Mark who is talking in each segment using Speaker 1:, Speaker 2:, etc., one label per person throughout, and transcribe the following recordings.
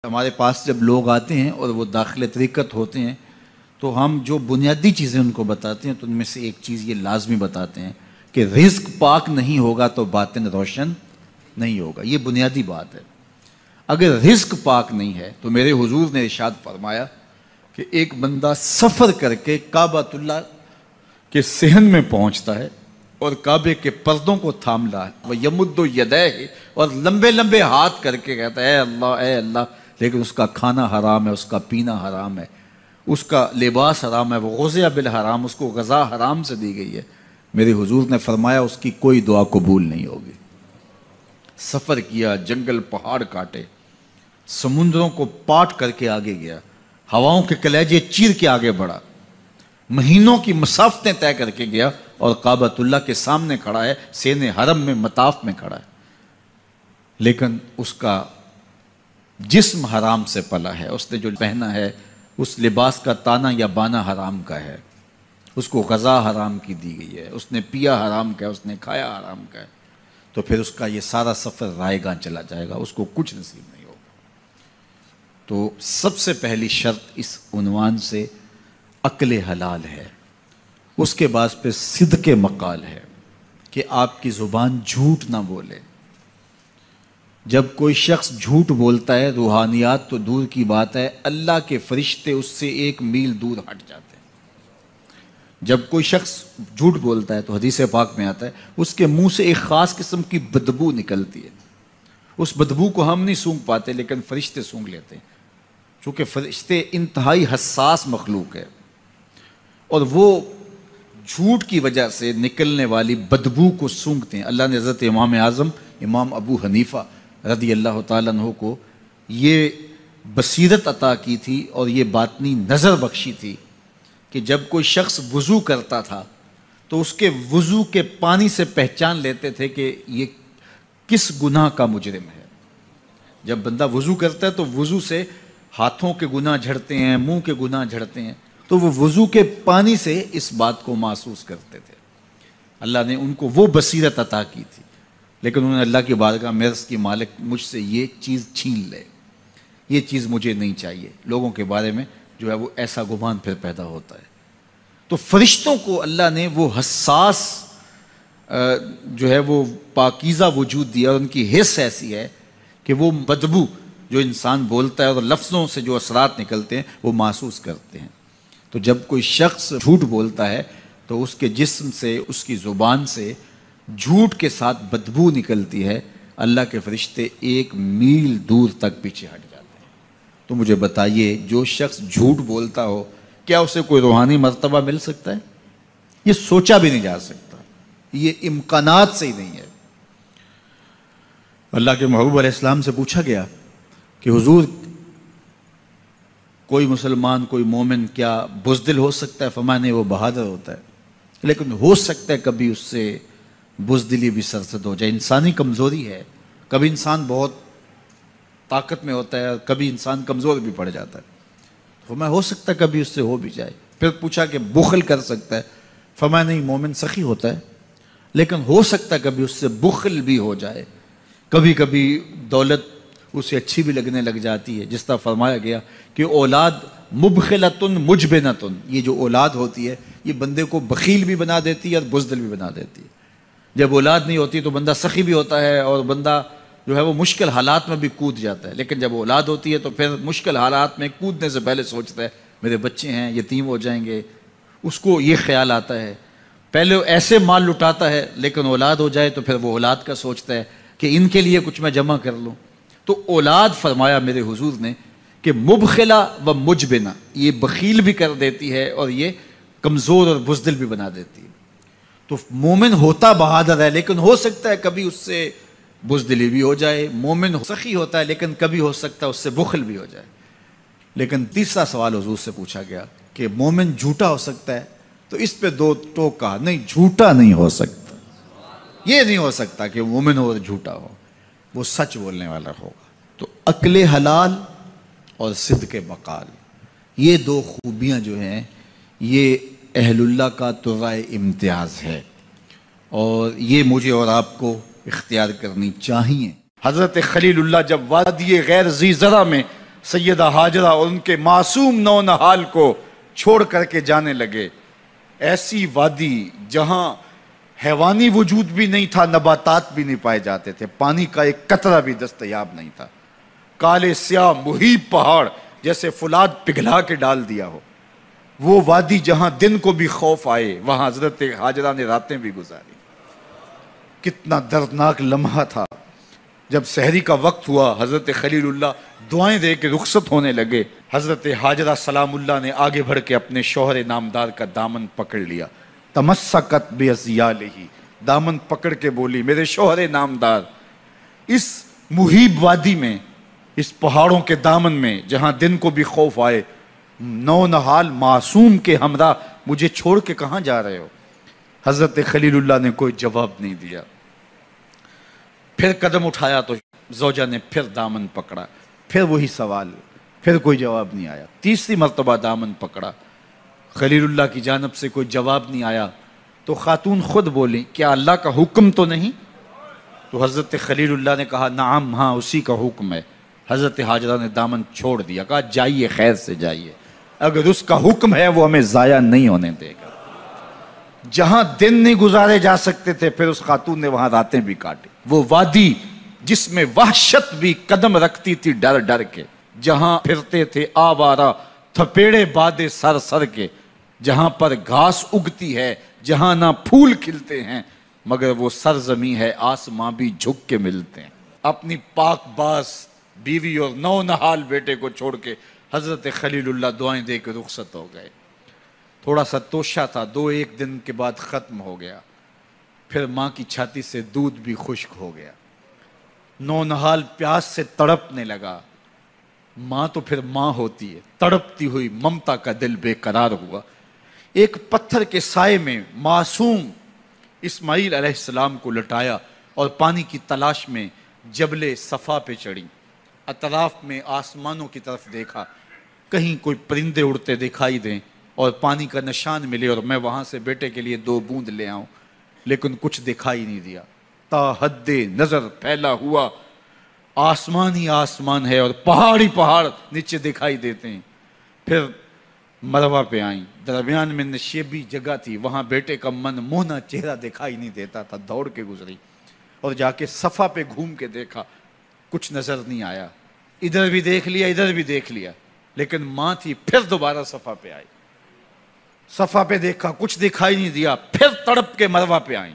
Speaker 1: ہمارے پاس جب لوگ آتے ہیں اور وہ داخل طریقت ہوتے ہیں تو ہم جو بنیادی چیزیں ان کو بتاتے ہیں تو ان میں سے ایک چیز یہ لازمی بتاتے ہیں کہ رزق پاک نہیں ہوگا تو باطن روشن نہیں ہوگا. یہ بنیادی بات ہے. اگر رزق پاک نہیں ہے تو میرے حضور نے ارشاد فرمایا کہ ایک بندہ سفر کر کے کعبۃ اللہ کے صحن میں پہنچتا ہے اور کعبے کے پردوں کو تھام رہا ہے, وہ یمد یدیہ, اور لمبے لمبے ہاتھ کر کے کہتا ہے اے اللہ, لیکن اس کا کھانا حرام ہے, اس کا پینا حرام ہے, اس کا لباس حرام ہے, وہ غذا بالحرام, اس کو غذا حرام سے دی گئی ہے. میرے حضور نے فرمایا اس کی کوئی دعا قبول نہیں ہوگی. سفر کیا, جنگل پہاڑ کاٹے, سمندروں کو پاٹ کر کے آگے گیا, ہواؤں کے کلیجے چیر کے آگے بڑھا, مہینوں کی مسافتیں طے کر کے گیا اور کعبۃ اللہ کے سامنے کھڑا ہے, سین حرم میں مطاف میں کھڑا ہے, لیکن اس کا جسم حرام سے پلا ہے. اس نے جو پہنا ہے اس لباس کا تانا یا بانا حرام کا ہے, اس کو غذا حرام کی دی گئی ہے, اس نے پیا حرام کا ہے, اس نے کھایا حرام کا ہے, تو پھر اس کا یہ سارا سفر رائے گاں چلا جائے گا, اس کو کچھ نصیب نہیں ہوگا. تو سب سے پہلی شرط اس عنوان سے عقل حلال ہے. اس کے بعد پہ صدق مقال ہے کہ آپ کی زبان جھوٹ نہ بولے. جب کوئی شخص جھوٹ بولتا ہے, روحانیات تو دور کی بات ہے, اللہ کے فرشتے اس سے 1 میل دور ہٹ جاتے ہیں. جب کوئی شخص جھوٹ بولتا ہے تو حدیث پاک میں آتا ہے اس کے منہ سے ایک خاص قسم کی بدبو نکلتی ہے. اس بدبو کو ہم نہیں سونگھ پاتے لیکن فرشتے سونگھ لیتے ہیں, چونکہ فرشتے انتہائی حساس مخلوق ہے, اور وہ جھوٹ کی وجہ سے نکلنے والی بدبو کو سونگھتے ہیں. اللہ نے حضرت امام اعظم امام ابو حنیفہ رضی اللہ تعالیٰ عنہ کو یہ بصیرت عطا کی تھی اور یہ باطنی نظر بخشی تھی کہ جب کوئی شخص وضو کرتا تھا تو اس کے وضو کے پانی سے پہچان لیتے تھے کہ یہ کس گناہ کا مجرم ہے. جب بندہ وضو کرتا ہے تو وضو سے ہاتھوں کے گناہ جھڑتے ہیں, منہ کے گناہ جھڑتے ہیں, تو وہ وضو کے پانی سے اس بات کو محسوس کرتے تھے. اللہ نے ان کو وہ بصیرت عطا کی تھی, لیکن انہوں نے اللہ کی بارگاہ میں عرض کی مالک مجھ سے یہ چیز چھین لے, یہ چیز مجھے نہیں چاہیے. لوگوں کے بارے میں جو ہے وہ ایسا گمان پھر پیدا ہوتا ہے. تو فرشتوں کو اللہ نے وہ حساس جو ہے وہ پاکیزہ وجود دیا, اور ان کی حس ایسی ہے کہ وہ بدبو جو انسان بولتا ہے اور لفظوں سے جو اثرات نکلتے ہیں وہ محسوس کرتے ہیں. تو جب کوئی شخص جھوٹ بولتا ہے تو اس کے جسم سے, اس کی زبان سے جھوٹ کے ساتھ بدبو نکلتی ہے. اللہ کے فرشتے 1 میل دور تک پیچھے ہٹ جاتے ہیں. تو مجھے بتائیے, جو شخص جھوٹ بولتا ہو کیا اسے کوئی روحانی مرتبہ مل سکتا ہے؟ یہ سوچا بھی نہیں جا سکتا, یہ امکانات سے ہی نہیں ہے. اللہ کے محبوب علیہ السلام سے پوچھا گیا کہ حضور کوئی مسلمان, کوئی مومن کیا بزدل ہو سکتا ہے؟ فرمایا نہیں, وہ بہادر ہوتا ہے, لیکن ہو سکتا ہے کبھی اس سے بزدلی بھی سرزد ہو جائے. انسانی کمزوری ہے, کبھی انسان بہت طاقت میں ہوتا ہے اور کبھی انسان کمزور بھی پڑ جاتا ہے. فرمایا ہو سکتا ہے کبھی اس سے ہو بھی جائے. پھر پوچھا کہ بخل کر سکتا ہے؟ فرمایا نہیں, مومن سخی ہوتا ہے لیکن ہو سکتا ہے کبھی اس سے بخل بھی ہو جائے. کبھی کبھی دولت اسے اچھی بھی لگنے لگ جاتی ہے, جس طرح فرمایا گیا کہ اولاد مبخلتن مجبنتن, یہ جو اولاد ہوتی ہے یہ بندے کو بخیل بھی بنا دیتی ہے اور بزدل بھی بنا دیتی ہے. جب اولاد نہیں ہوتی تو بندہ سخی بھی ہوتا ہے اور بندہ جو ہے وہ مشکل حالات میں بھی کود جاتا ہے, لیکن جب اولاد ہوتی ہے تو پھر مشکل حالات میں کودنے سے پہلے سوچتا ہے میرے بچے ہیں یتیم ہو جائیں گے. اس کو یہ خیال آتا ہے, پہلے ایسے مال لٹاتا ہے لیکن اولاد ہو جائے تو پھر وہ اولاد کا سوچتا ہے کہ ان کے لیے کچھ میں جمع کر لوں. تو اولاد فرمایا میرے حضور نے کہ مبخلہ و مجبنہ, یہ بخیل بھی کر دیتی ہے اور یہ کمزور اور بزدل بھی بنا دیتی ہے. تو مومن ہوتا بہادر ہے لیکن ہو سکتا ہے کبھی اس سے بزدلی بھی ہو جائے. مومن سخی ہوتا ہے لیکن کبھی ہو سکتا ہے اس سے بخل بھی ہو جائے. لیکن تیسرا سوال حضور سے پوچھا گیا کہ مومن جھوٹا ہو سکتا ہے؟ تو اس پہ 2 ٹوک کہا, نہیں جھوٹا نہیں ہو سکتا. یہ نہیں ہو سکتا کہ مومن ہو اور جھوٹا ہو, وہ سچ بولنے والا ہوگا. تو عقل حلال اور صدق مقال, یہ 2 خوبیاں جو ہیں یہ اہل اللہ کا ترائے امتیاز ہے, اور یہ مجھے اور آپ کو اختیار کرنی چاہیے. حضرت خلیل اللہ جب وادی غیر ذی زرع میں سیدہ ہاجرہ اور ان کے معصوم نونہال کو چھوڑ کر کے جانے لگے۔ ایسی وادی جہاں حیوانی وجود بھی نہیں تھا، نباتات بھی نہیں پائے جاتے تھے، پانی کا ایک قطرہ بھی دستیاب نہیں تھا، کالے سیاہ محیط پہاڑ جیسے فولاد پگھلا کے ڈال دیا ہو، وہ وادی جہاں دن کو بھی خوف آئے، وہاں حضرت ہاجرہ نے راتیں بھی گزاری۔ کتنا دردناک لمحہ تھا جب سحری کا وقت ہوا، حضرت خلیل اللہ دعائیں دے کے رخصت ہونے لگے، حضرت ہاجرہ سلام اللہ نے آگے بڑھ کے اپنے شوہر نامدار کا دامن پکڑ لیا، تمسکت بِأَزْيَالِهِ، دامن پکڑ کے بولی میرے شوہر نامدار، اس محیب وادی میں، اس پہاڑوں کے دامن میں جہاں دن کو بھی خوف آئے، نونہال معصوم کے ہمراہ مجھے چھوڑ کے کہاں جا رہے ہو؟ حضرت خلیل اللہ نے کوئی جواب نہیں دیا۔ پھر قدم اٹھایا تو زوجہ نے پھر دامن پکڑا، پھر وہی سوال، پھر کوئی جواب نہیں آیا۔ تیسری مرتبہ دامن پکڑا، خلیل اللہ کی جانب سے کوئی جواب نہیں آیا، تو خاتون خود بولی کیا اللہ کا حکم تو نہیں؟ تو حضرت خلیل اللہ نے کہا نعم، ہاں اسی کا حکم ہے۔ حضرت ہاجرہ نے دامن چھوڑ دیا، کہا جائیے، خیر سے جائیے، اگر اس کا حکم ہے وہ ہمیں ضائع نہیں ہونے دے گا۔ جہاں دن نہیں گزارے جا سکتے تھے، پھر اس خاتون نے وہاں راتیں بھی کاٹی۔ وہ وادی جس میں وحشت بھی قدم رکھتی تھی ڈر ڈر کے، جہاں پھرتے تھے آوارہ تھپیڑے بادے سر سر کے، جہاں پر گھاس اگتی ہے، جہاں نہ پھول کھلتے ہیں، مگر وہ سرزمین ہے آسماں بھی جھک کے ملتے ہیں۔ اپنی پاک باز بیوی اور نونہال بیٹے کو چھوڑ کے حضرت خلیل اللہ دعائیں دے کے رخصت ہو گئے۔ تھوڑا سا توشہ تھا، 2-1 دن کے بعد ختم ہو گیا۔ پھر ماں کی چھاتی سے دودھ بھی خشک ہو گیا، نونہال پیاس سے تڑپنے لگا۔ ماں تو پھر ماں ہوتی ہے، تڑپتی ہوئی ممتا کا دل بے قرار ہوا۔ ایک پتھر کے سائے میں معصوم اسماعیل علیہ السلام کو لٹایا اور پانی کی تلاش میں جبل صفا پہ چڑھی۔ اطراف میں آسمانوں کی طرف دیکھا، کہیں کوئی پرندے اڑتے دکھائی دیں اور پانی کا نشان ملے اور میں وہاں سے بیٹے کے لیے 2 بوند لے آؤں، لیکن کچھ دکھائی نہیں دیا۔ تا حد نظر پھیلا ہوا آسمان ہی آسمان ہے اور پہاڑ ہی پہاڑ نیچے دکھائی دیتے ہیں۔ پھر مروہ پہ آئیں، درمیان میں نشیبی جگہ تھی، وہاں بیٹے کا من موہنا چہرہ دکھائی نہیں دیتا تھا، دوڑ کے گزری اور جا کے صفا پہ گھوم کے دیکھا، کچھ نظر نہیں آیا۔ ادھر بھی دیکھ لیا، ادھر بھی دیکھ لیا، لیکن ماں تھی۔ پھر دوبارہ صفا پہ آئی، صفا پہ دیکھا، کچھ دکھائی نہیں دیا۔ پھر تڑپ کے مروہ پہ آئیں،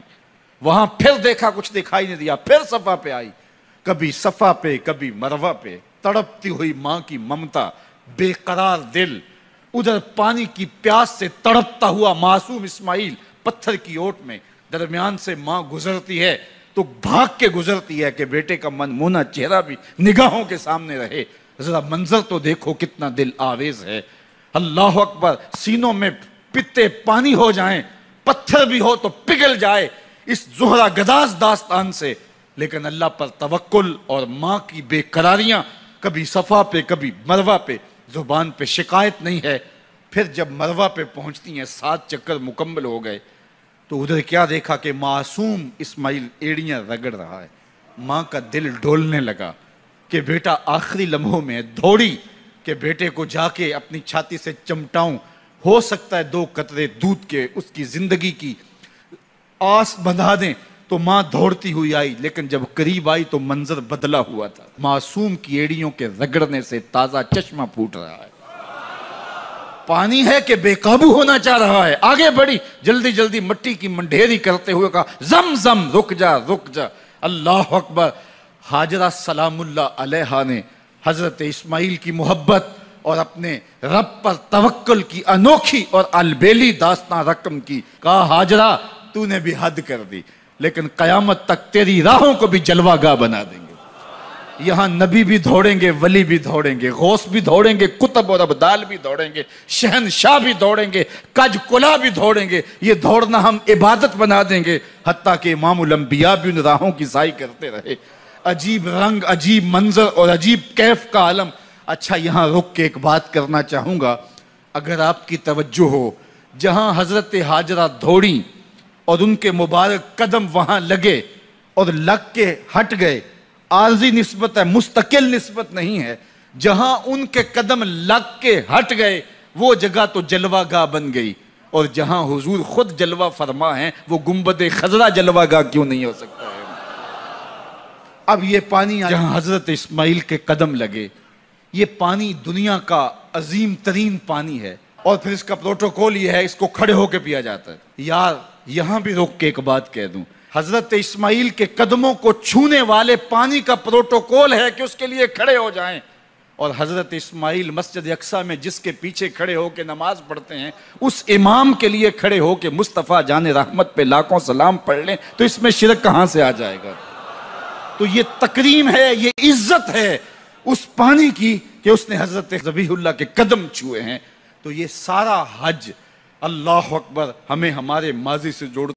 Speaker 1: وہاں پھر دیکھا، کچھ دکھائی نہیں دیا۔ پھر صفا پہ آئی، کبھی صفا پہ کبھی مروہ پہ، تڑپتی ہوئی ماں کی ممتا، بے قرار دل، ادھر پانی کی پیاس سے تڑپتا ہوا معصوم اسماعیل پتھر کی اوٹ میں، درمیان سے ماں گزرتی ہے تو بھاگ کے گزرتی ہے کہ بیٹے کا من مونا چہرہ بھی نگاہوں کے سامنے رہے۔ ذرا منظر تو دیکھو کتنا دل آویز ہے۔ اللہ اکبر، سینوں میں پتے پانی ہو جائیں، پتھر بھی ہو تو پگھل جائے اس زہرہ گداز داستان سے، لیکن اللہ پر توکل اور ماں کی بے قراریاں، کبھی صفا پہ کبھی مروہ پہ، زبان پہ شکایت نہیں ہے۔ پھر جب مروہ پہ پہنچتی ہیں، 7 چکر مکمل ہو گئے، تو ادھر کیا دیکھا کہ معصوم اسماعیل ایڑیاں رگڑ رہا ہے۔ ماں کا دل ڈولنے لگا کہ بیٹا آخری لمحوں میں دوڑی کہ بیٹے کو جا کے اپنی چھاتی سے چمٹاؤں، ہو سکتا ہے 2 قطرے دودھ کے اس کی زندگی کی آس بندھا دیں۔ تو ماں دوڑتی ہوئی آئی، لیکن جب قریب آئی تو منظر بدلا ہوا تھا۔ معصوم کی ایڑیوں کے رگڑنے سے تازہ چشمہ پھوٹ رہا ہے، پانی ہے کہ بے قابو ہونا چاہ رہا ہے۔ آگے بڑھی، جلدی جلدی مٹی کی منڈھیری کرتے ہوئے کہا زم زم، رک جا رک جا۔ اللہ اکبر۔ ہاجرہ سلام اللہ علیہا نے حضرت اسماعیل کی محبت اور اپنے رب پر توکل کی انوکھی اور البیلی داستان رقم کی۔ کہا ہاجرہ تو نے بھی حد کر دی، لیکن قیامت تک تیری راہوں کو بھی جلوہ گاہ بنا دیں گے۔ یہاں نبی بھی دوڑیں گے، ولی بھی دوڑیں گے، غوث بھی دوڑیں گے، کتب اور ابدال بھی دوڑیں گے، شہنشاہ بھی دوڑیں گے، کج کلا بھی دوڑیں گے۔ یہ دوڑنا ہم عبادت بنا دیں گے، حتیٰ کہ امام الانبیاء بھی ان راہوں کی سائی کرتے رہے۔ عجیب رنگ، عجیب منظر اور عجیب کیف کا عالم۔ اچھا، یہاں رک کے ایک بات کرنا چاہوں گا، اگر آپ کی توجہ ہو، جہاں حضرت ہاجرہ دوڑیں اور ان کے مبارک قدم وہاں لگے اور لگ کے ہٹ گئے، عارضی نسبت ہے، مستقل نسبت نہیں ہے۔ جہاں ان کے قدم لگ کے ہٹ گئے وہ جگہ تو جلوہ گاہ بن گئی، اور جہاں حضور خود جلوہ فرما ہیں وہ گنبد خضرا جلوہ گاہ کیوں نہیں ہو سکتا ہے؟ اب یہ پانی جہاں حضرت اسماعیل کے قدم لگے، یہ پانی دنیا کا عظیم ترین پانی ہے، اور پھر اس کا پروٹوکول یہ ہے، اس کو کھڑے ہو کے پیا جاتا ہے۔ یار یہاں بھی روک کے ایک بات کہہ دوں، حضرت اسماعیل کے قدموں کو چھونے والے پانی کا پروٹوکول ہے کہ اس کے لیے کھڑے ہو جائیں، اور حضرت اسماعیل مسجد اقصی میں جس کے پیچھے کھڑے ہو کے نماز پڑھتے ہیں اس امام کے لیے کھڑے ہو کے مصطفیٰ جان رحمت پہ لاکھوں سلام پڑھ لیں تو اس میں شرک کہاں سے آ جائے گا؟ تو یہ تکریم ہے، یہ عزت ہے اس پانی کی کہ اس نے حضرت ذبیح اللہ کے قدم چھوئے ہیں۔ تو یہ سارا حج، اللہ اکبر، ہمیں ہمارے ماضی سے جوڑ